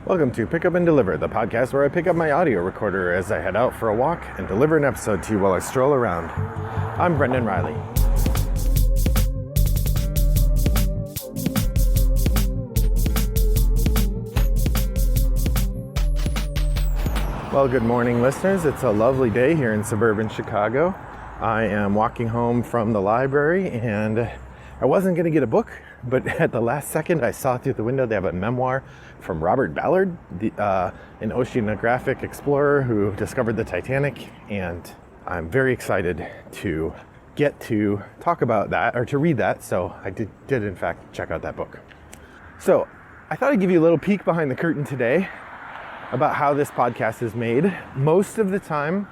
Welcome to Pick Up and Deliver, the podcast where I pick up my audio recorder as I head out for a walk and deliver an episode to you while I stroll around. I'm Brendan Riley. Well, good morning, listeners. It's a lovely day here in suburban Chicago. I am walking home from the library and I wasn't going to get a book, but at the last second I saw through the window they have a memoir from Robert Ballard, an oceanographic explorer who discovered the Titanic, and I'm very excited to get to talk about that, or to read that, so I did in fact check out that book. So I thought I'd give you a little peek behind the curtain today about how this podcast is made. Most of the time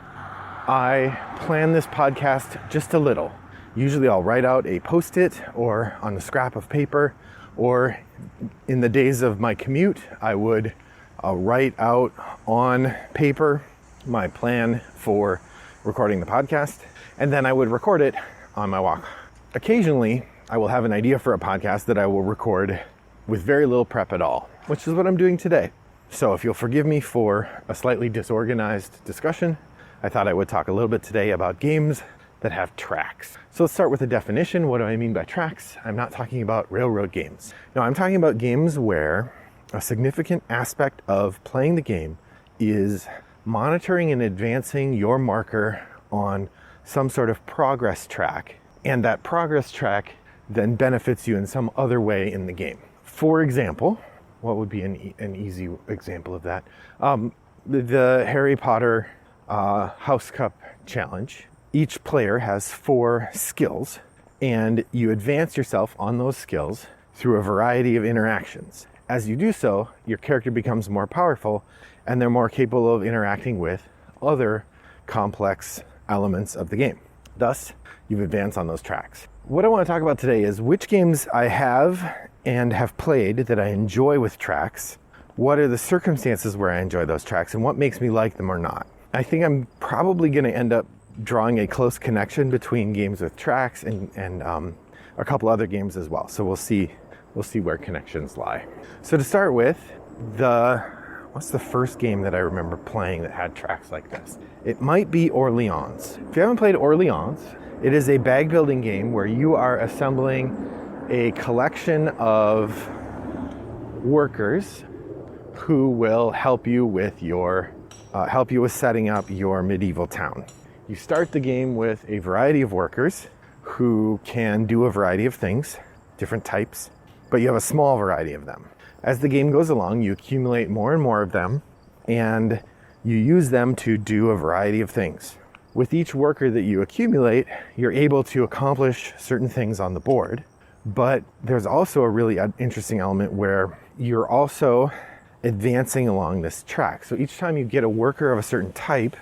I plan this podcast just a little. Usually I'll write out a Post-it or on a scrap of paper, or in the days of my commute, I would write out on paper my plan for recording the podcast, and then I would record it on my walk. Occasionally, I will have an idea for a podcast that I will record with very little prep at all, which is what I'm doing today. So if you'll forgive me for a slightly disorganized discussion, I thought I would talk a little bit today about games that have tracks. So let's start with a definition. What do I mean by tracks? I'm not talking about railroad games. No, I'm talking about games where a significant aspect of playing the game is monitoring and advancing your marker on some sort of progress track, and that progress track then benefits you in some other way in the game. For example, what would be an easy example of that? The Harry Potter House Cup Challenge. Each player has 4 skills, and you advance yourself on those skills through a variety of interactions. As you do so, your character becomes more powerful, and they're more capable of interacting with other complex elements of the game. Thus, you've advanced on those tracks. What I want to talk about today is which games I have and have played that I enjoy with tracks, what are the circumstances where I enjoy those tracks, and what makes me like them or not. I think I'm probably going to end up drawing a close connection between games with tracks and a couple other games as well. So we'll see where connections lie. So to start with, what's the first game that I remember playing that had tracks like this? It might be Orleans. If you haven't played Orleans, it is a bag building game where you are assembling a collection of workers who will help you with setting up your medieval town. You start the game with a variety of workers who can do a variety of things, different types, but you have a small variety of them. As the game goes along, you accumulate more and more of them, and you use them to do a variety of things. With each worker that you accumulate, you're able to accomplish certain things on the board, but there's also a really interesting element where you're also advancing along this track. So each time you get a worker of a certain type,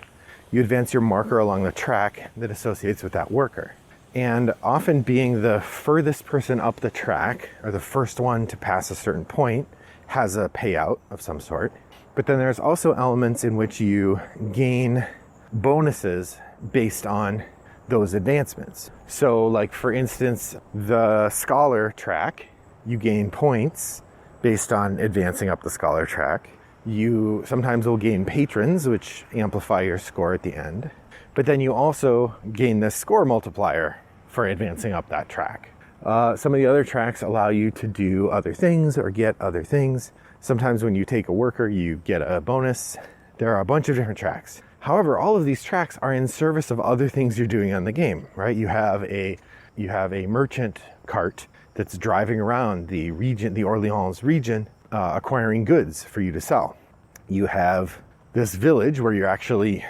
you advance your marker along the track that associates with that worker. And often being the furthest person up the track, or the first one to pass a certain point, has a payout of some sort. But then there's also elements in which you gain bonuses based on those advancements. So like for instance, the scholar track, you gain points based on advancing up the scholar track. You sometimes will gain patrons, which amplify your score at the end. But then you also gain this score multiplier for advancing up that track. Some of the other tracks allow you to do other things or get other things. Sometimes when you take a worker, you get a bonus. There are a bunch of different tracks. However, all of these tracks are in service of other things you're doing on the game, right? You have a merchant cart that's driving around the region, the Orleans region, acquiring goods for you to sell. You have this village where you're actually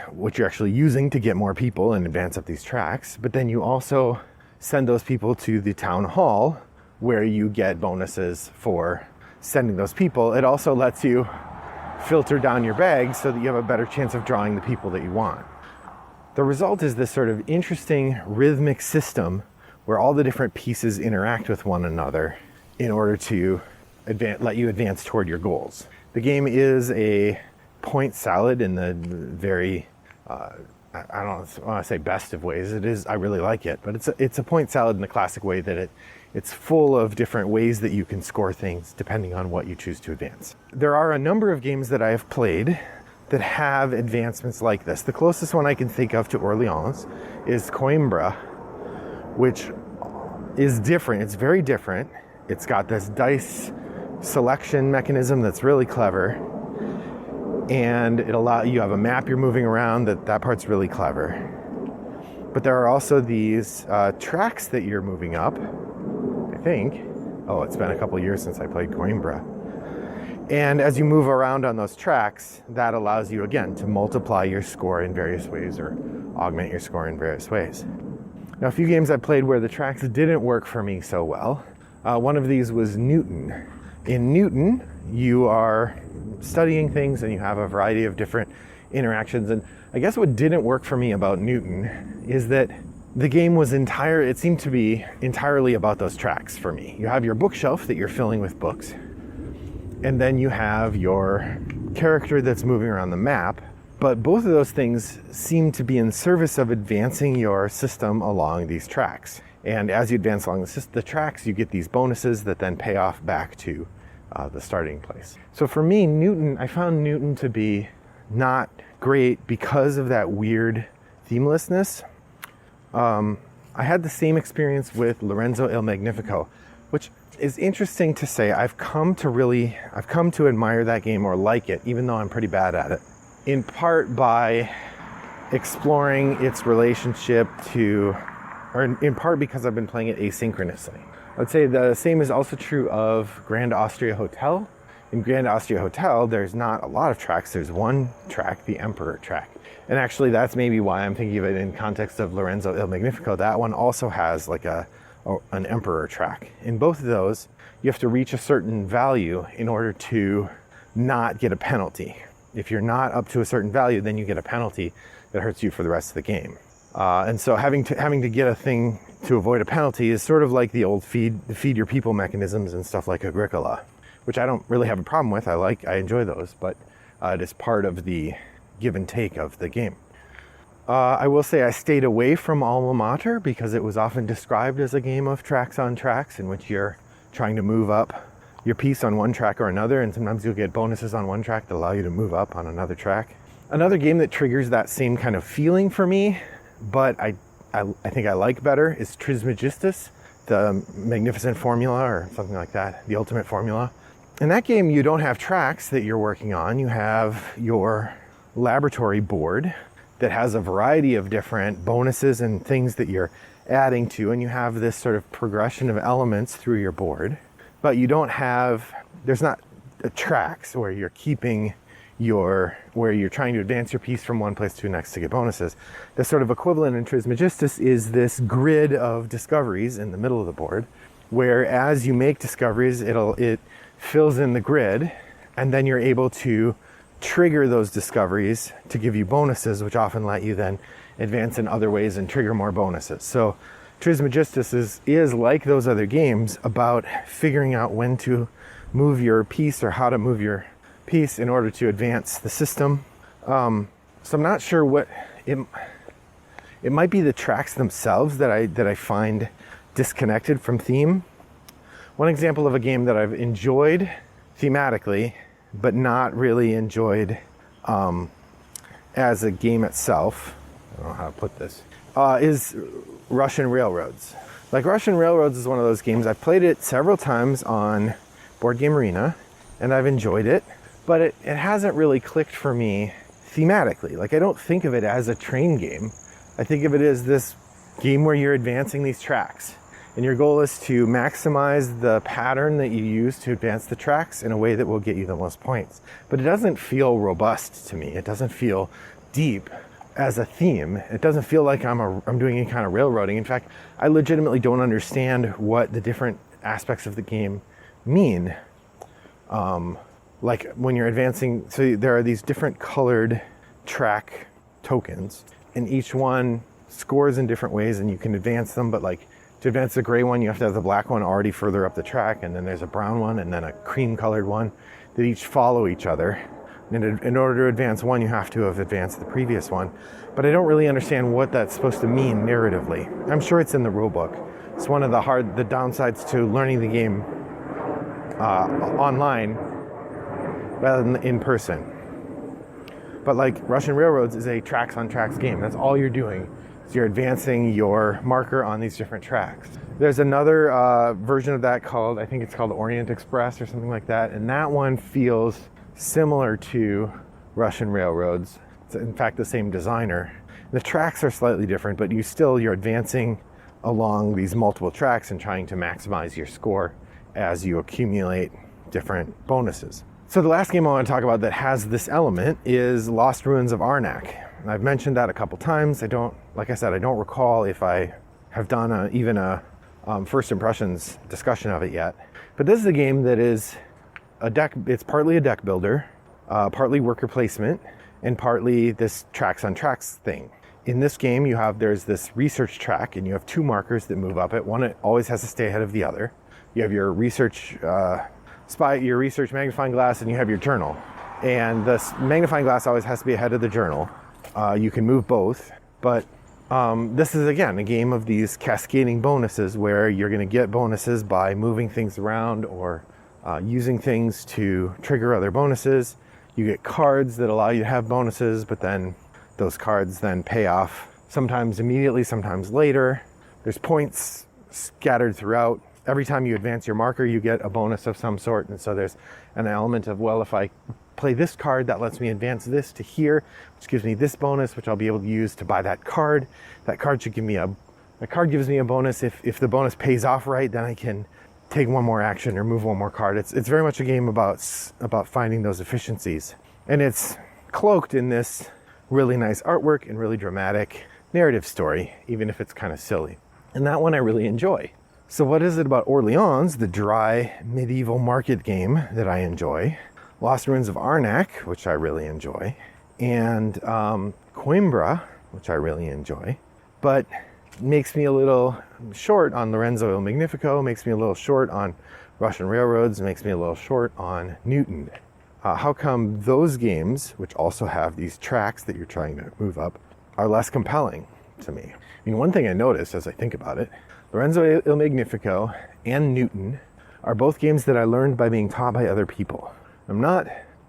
using to get more people and advance up these tracks, but then you also send those people to the town hall where you get bonuses for sending those people. It also lets you filter down your bags so that you have a better chance of drawing the people that you want. The result is this sort of interesting rhythmic system where all the different pieces interact with one another in order to let you advance toward your goals. The game is a point salad in the very I don't want to say best of ways. It is, I really like it, but it's a point salad in the classic way that it's full of different ways that you can score things depending on what you choose to advance. There are a number of games that I have played that have advancements like this. The closest one I can think of to Orleans is Coimbra, which is different. It's very different. It's got this dice selection mechanism that's really clever, and you have a map you're moving around. That part's really clever. But there are also these tracks that you're moving up, I think. Oh, it's been a couple years since I played Coimbra. And as you move around on those tracks, that allows you, again, to multiply your score in various ways or augment your score in various ways. Now, a few games I played where the tracks didn't work for me so well. One of these was Newton. In Newton, you are studying things and you have a variety of different interactions. And I guess what didn't work for me about Newton is that the game was it seemed to be entirely about those tracks for me. You have your bookshelf that you're filling with books, and then you have your character that's moving around the map. But both of those things seem to be in service of advancing your system along these tracks. And as you advance along the tracks, you get these bonuses that then pay off back to the starting place. So for me, I found Newton to be not great because of that weird themelessness. I had the same experience with Lorenzo Il Magnifico, which is interesting to say. I've come to admire that game or like it, even though I'm pretty bad at it, in part by exploring its relationship or in part because I've been playing it asynchronously. I would say the same is also true of Grand Austria Hotel. In Grand Austria Hotel, there's not a lot of tracks. There's one track, the Emperor track. And actually, that's maybe why I'm thinking of it in context of Lorenzo Il Magnifico. That one also has like an Emperor track. In both of those, you have to reach a certain value in order to not get a penalty. If you're not up to a certain value, then you get a penalty that hurts you for the rest of the game. And so having to get a thing to avoid a penalty is sort of like the old feed your people mechanisms and stuff like Agricola, which I don't really have a problem with. I enjoy those, but it is part of the give and take of the game. I will say I stayed away from Alma Mater because it was often described as a game of tracks on tracks in which you're trying to move up your piece on one track or another, and sometimes you'll get bonuses on one track that allow you to move up on another track. Another game that triggers that same kind of feeling for me, but I think I like better, is Trismegistus, the Magnificent Formula or something like that, the Ultimate Formula. In that game, you don't have tracks that you're working on. You have your laboratory board that has a variety of different bonuses and things that you're adding to, and you have this sort of progression of elements through your board. But there's not tracks where you're where you're trying to advance your piece from one place to the next to get bonuses. The sort of equivalent in Trismegistus is this grid of discoveries in the middle of the board, where as you make discoveries, it fills in the grid, and then you're able to trigger those discoveries to give you bonuses, which often let you then advance in other ways and trigger more bonuses. So Trismegistus is like those other games about figuring out when to move your piece or how to move your piece in order to advance the system. So I'm not sure what it might be the tracks themselves that I find disconnected from theme. One example of a game that I've enjoyed thematically but not really enjoyed as a game itself, I don't know how to put this, is Russian Railroads. Like, Russian Railroads is one of those games, I've played it several times on Board Game Arena, and I've enjoyed it, but it hasn't really clicked for me thematically. Like, I don't think of it as a train game. I think of it as this game where you're advancing these tracks. And your goal is to maximize the pattern that you use to advance the tracks in a way that will get you the most points. But it doesn't feel robust to me. It doesn't feel deep as a theme. It doesn't feel like I'm doing any kind of railroading. In fact, I legitimately don't understand what the different aspects of the game mean. Like when you're advancing, so there are these different colored track tokens, and each one scores in different ways, and you can advance them, but like, to advance the gray one, you have to have the black one already further up the track, and then there's a brown one, and then a cream-colored one that each follow each other. In order to advance one, you have to have advanced the previous one. But I don't really understand what that's supposed to mean narratively. I'm sure it's in the rule book. It's one of the downsides to learning the game online rather than in person. But like Russian Railroads is a tracks on tracks game. That's all you're doing. So you're advancing your marker on these different tracks. There's another version of that called, I think it's called Orient Express or something like that. And that one feels similar to Russian Railroads. It's in fact the same designer. The tracks are slightly different, but you're advancing along these multiple tracks and trying to maximize your score as you accumulate different bonuses. So the last game I want to talk about that has this element is Lost Ruins of Arnac. I've mentioned that a couple times. Like I said, I don't recall if I have done even a first impressions discussion of it yet. But this is a game that is it's partly a deck builder, partly worker placement, and partly this tracks on tracks thing. In this game, there's this research track, and you have two markers that move up it. One always has to stay ahead of the other. You have your research your research magnifying glass, and you have your journal. And the magnifying glass always has to be ahead of the journal. You can move both, but this is again a game of these cascading bonuses where you're going to get bonuses by moving things around or using things to trigger other bonuses. You get cards that allow you to have bonuses, but then those cards then pay off sometimes immediately, sometimes later. There's points scattered throughout. Every time you advance your marker, you get a bonus of some sort. And so there's an element of, well, if I play this card, that lets me advance this to here, which gives me this bonus, which I'll be able to use to buy that card. That card gives me a bonus. If the bonus pays off right, then I can take one more action or move one more card. It's very much a game about finding those efficiencies. And it's cloaked in this really nice artwork and really dramatic narrative story, even if it's kind of silly. And that one I really enjoy. So what is it about Orleans, the dry medieval market game, that I enjoy? Lost Ruins of Arnac, which I really enjoy, and Coimbra, which I really enjoy, but makes me a little short on Lorenzo Il Magnifico, makes me a little short on Russian Railroads, makes me a little short on Newton. How come those games, which also have these tracks that you're trying to move up, are less compelling to me? I mean, one thing I noticed as I think about it, Lorenzo Il Magnifico and Newton are both games that I learned by being taught by other people. I'm not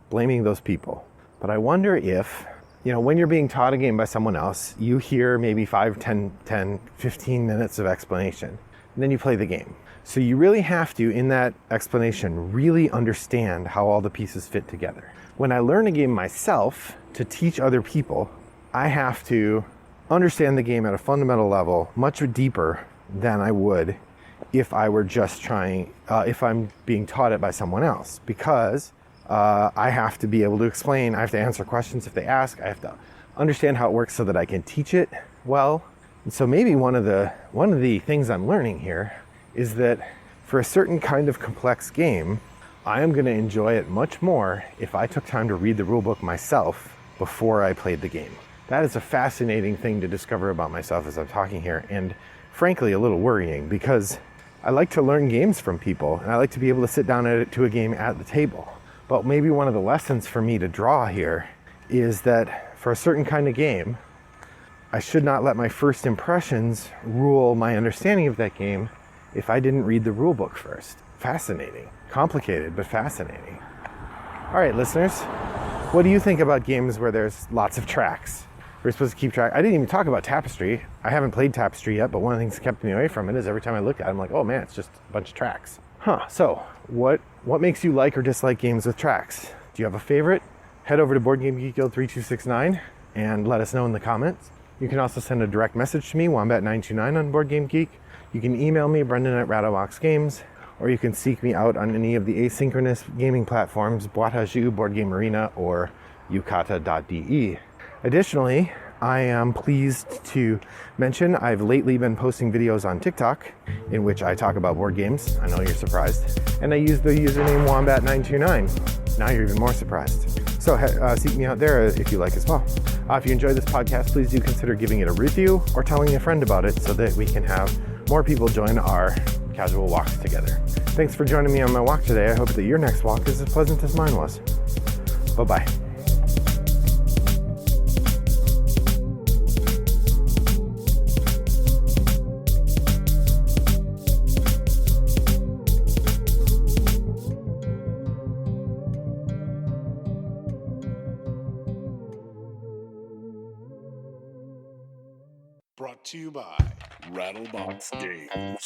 blaming those people, but I wonder if, when you're being taught a game by someone else, you hear maybe 5, 10, 15 minutes of explanation, and then you play the game. So you really have to, in that explanation, really understand how all the pieces fit together. When I learn a game myself to teach other people, I have to understand the game at a fundamental level much deeper than I would if I were just if I'm being taught it by someone else, because I have to be able to explain, I have to answer questions if they ask, I have to understand how it works so that I can teach it well. And so maybe one of the things I'm learning here is that for a certain kind of complex game, I am going to enjoy it much more if I took time to read the rulebook myself before I played the game. That is a fascinating thing to discover about myself as I'm talking here, and frankly a little worrying, because I like to learn games from people and I like to be able to sit down to a game at the table. But maybe one of the lessons for me to draw here is that for a certain kind of game, I should not let my first impressions rule my understanding of that game if I didn't read the rule book first. Fascinating. Complicated, but fascinating. All right, listeners, what do you think about games where there's lots of tracks? We're supposed to keep track. I didn't even talk about Tapestry. I haven't played Tapestry yet, but one of the things that kept me away from it is every time I look at it, I'm like, oh man, it's just a bunch of tracks. So what makes you like or dislike games with tracks? Do you have a favorite? Head over to Board Game Geek Guild 3269 and let us know in the comments. You can also send a direct message to me, Wombat929 on Board Game Geek. You can email me, Brendan@Rattlebox or you can seek me out on any of the asynchronous gaming platforms, Boîte à Jeux, Board Game Arena, or Yucata.de. Additionally, I am pleased to mention I've lately been posting videos on TikTok in which I talk about board games. I know you're surprised. And I use the username Wombat929. Now you're even more surprised. So seek me out there if you like as well. If you enjoy this podcast, please do consider giving it a review or telling a friend about it so that we can have more people join our casual walks together. Thanks for joining me on my walk today. I hope that your next walk is as pleasant as mine was. Bye-bye. Brought to you by Rattlebox Games.